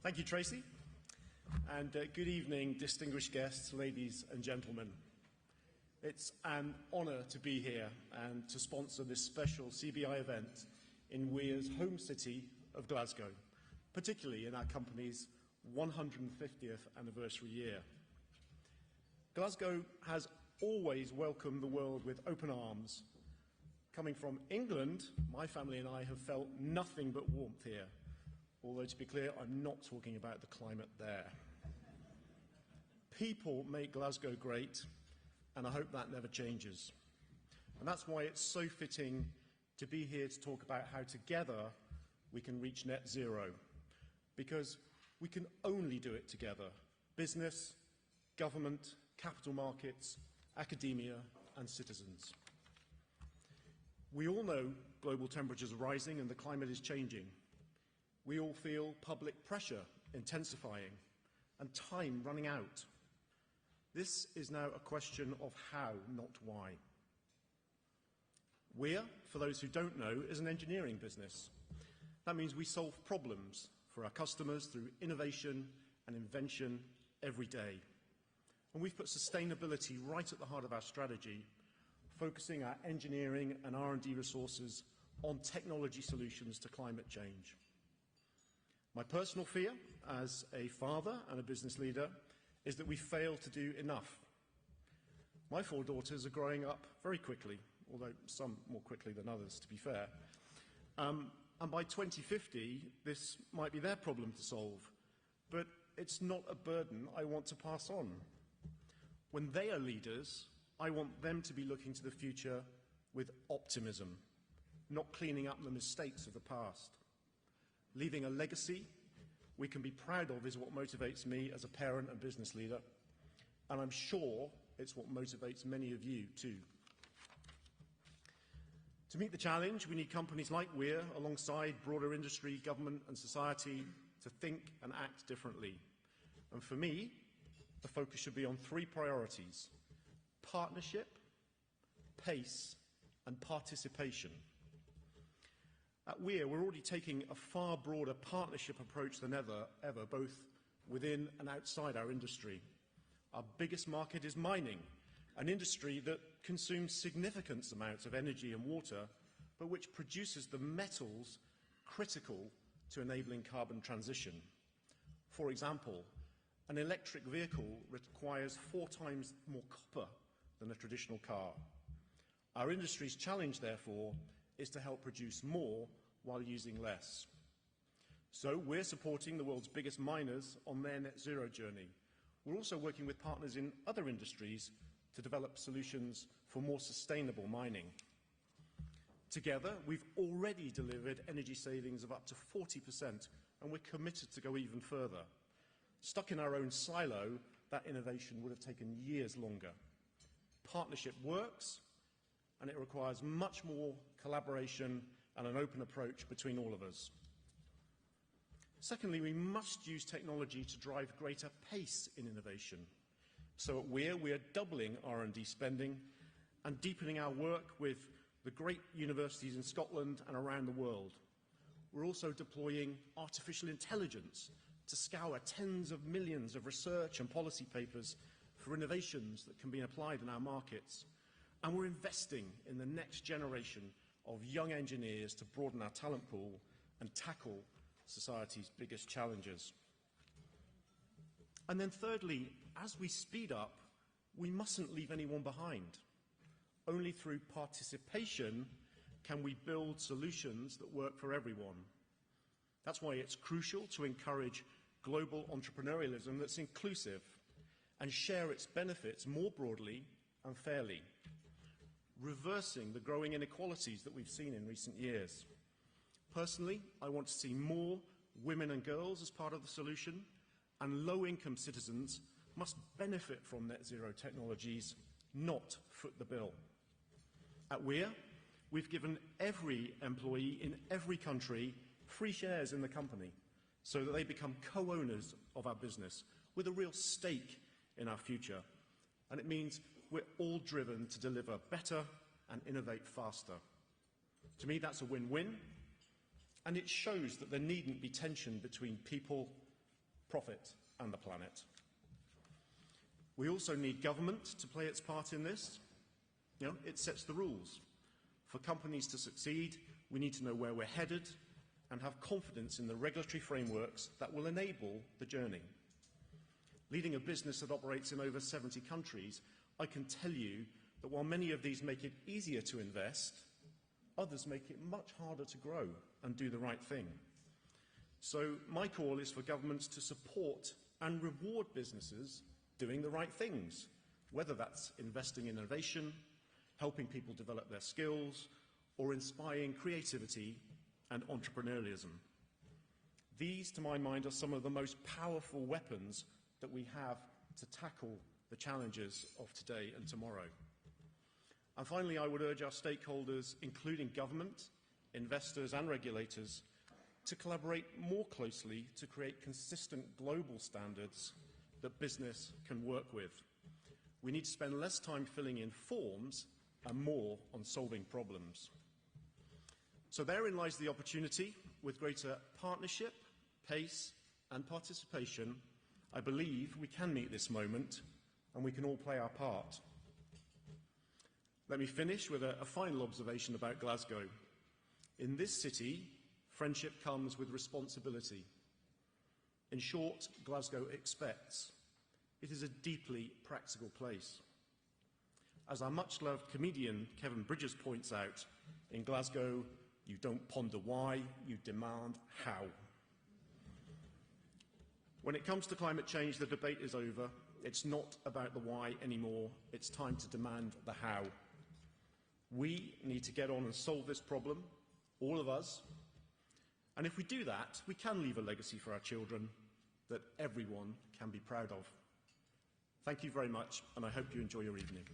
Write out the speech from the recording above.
Thank you, Tracy, and good evening, distinguished guests, ladies and gentlemen. It's an honour to be here and to sponsor this special CBI event in Weir's home city of Glasgow, particularly in our company's 150th anniversary year. Glasgow has always welcomed the world with open arms. Coming from England, my family and I have felt nothing but warmth here. Although, to be clear, I'm not talking about the climate there. People make Glasgow great, and I hope that never changes. And that's why it's so fitting to be here to talk about how together we can reach net zero. Because we can only do it together. Business, government, capital markets, academia and citizens. We all know global temperatures are rising and the climate is changing. We all feel public pressure intensifying and time running out. This is now a question of how, not why. Weir, for those who don't know, is an engineering business. That means we solve problems for our customers through innovation and invention every day. And we've put sustainability right at the heart of our strategy, focusing our engineering and R&D resources on technology solutions to climate change. My personal fear, as a father and a business leader, is that we fail to do enough. My 4 daughters are growing up very quickly, although some more quickly than others, to be fair. And by 2050, this might be their problem to solve. But it's not a burden I want to pass on. When they are leaders, I want them to be looking to the future with optimism, not cleaning up the mistakes of the past. Leaving a legacy we can be proud of is what motivates me as a parent and business leader, and I'm sure it's what motivates many of you too. To meet the challenge, we need companies like Weir, alongside broader industry, government and society, to think and act differently. And for me, the focus should be on 3 priorities: partnership, pace and participation. At Weir, we're already taking a far broader partnership approach than ever, both within and outside our industry. Our biggest market is mining, an industry that consumes significant amounts of energy and water, but which produces the metals critical to enabling carbon transition. For example, an electric vehicle requires 4 times more copper than a traditional car. Our industry's challenge, therefore, is to help produce more while using less. So we're supporting the world's biggest miners on their net zero journey. We're also working with partners in other industries to develop solutions for more sustainable mining. Together, we've already delivered energy savings of up to 40%, and we're committed to go even further. Stuck in our own silo, that innovation would have taken years longer. Partnership works, and it requires much more collaboration and an open approach between all of us. Secondly, we must use technology to drive greater pace in innovation. So at Weir, we are doubling R&D spending and deepening our work with the great universities in Scotland and around the world. We're also deploying artificial intelligence to scour tens of millions of research and policy papers for innovations that can be applied in our markets. And we're investing in the next generation of young engineers to broaden our talent pool and tackle society's biggest challenges. And then thirdly, as we speed up, we mustn't leave anyone behind. Only through participation can we build solutions that work for everyone. That's why it's crucial to encourage global entrepreneurialism that's inclusive and share its benefits more broadly and fairly, reversing the growing inequalities that we've seen in recent years. Personally, I want to see more women and girls as part of the solution, and low-income citizens must benefit from net zero technologies, not foot the bill. At Weir, we've given every employee in every country free shares in the company so that they become co-owners of our business with a real stake in our future. And it means we're all driven to deliver better and innovate faster. To me, that's a win-win, and it shows that there needn't be tension between people profit and the planet. We also need government to play its part in this. It sets the rules. For companies to succeed, we need to know where we're headed and have confidence in the regulatory frameworks that will enable the journey. Leading a business that operates in over 70 countries, I can tell you that while many of these make it easier to invest, others make it much harder to grow and do the right thing. So my call is for governments to support and reward businesses doing the right things, whether that's investing in innovation, helping people develop their skills, or inspiring creativity and entrepreneurialism. These, to my mind, are some of the most powerful weapons that we have to tackle the challenges of today and tomorrow. And finally, I would urge our stakeholders, including government, investors and regulators, to collaborate more closely to create consistent global standards that business can work with. We need to spend less time filling in forms and more on solving problems. So therein lies the opportunity. With greater partnership, pace and participation, I believe we can meet this moment and we can all play our part. Let me finish with a final observation about Glasgow. In this city, friendship comes with responsibility. In short, Glasgow expects. It is a deeply practical place. As our much-loved comedian Kevin Bridges points out, in Glasgow, you don't ponder why, you demand how. When it comes to climate change, the debate is over. It's not about the why anymore. It's time to demand the how. We need to get on and solve this problem, all of us. And if we do that, we can leave a legacy for our children that everyone can be proud of. Thank you very much, and I hope you enjoy your evening.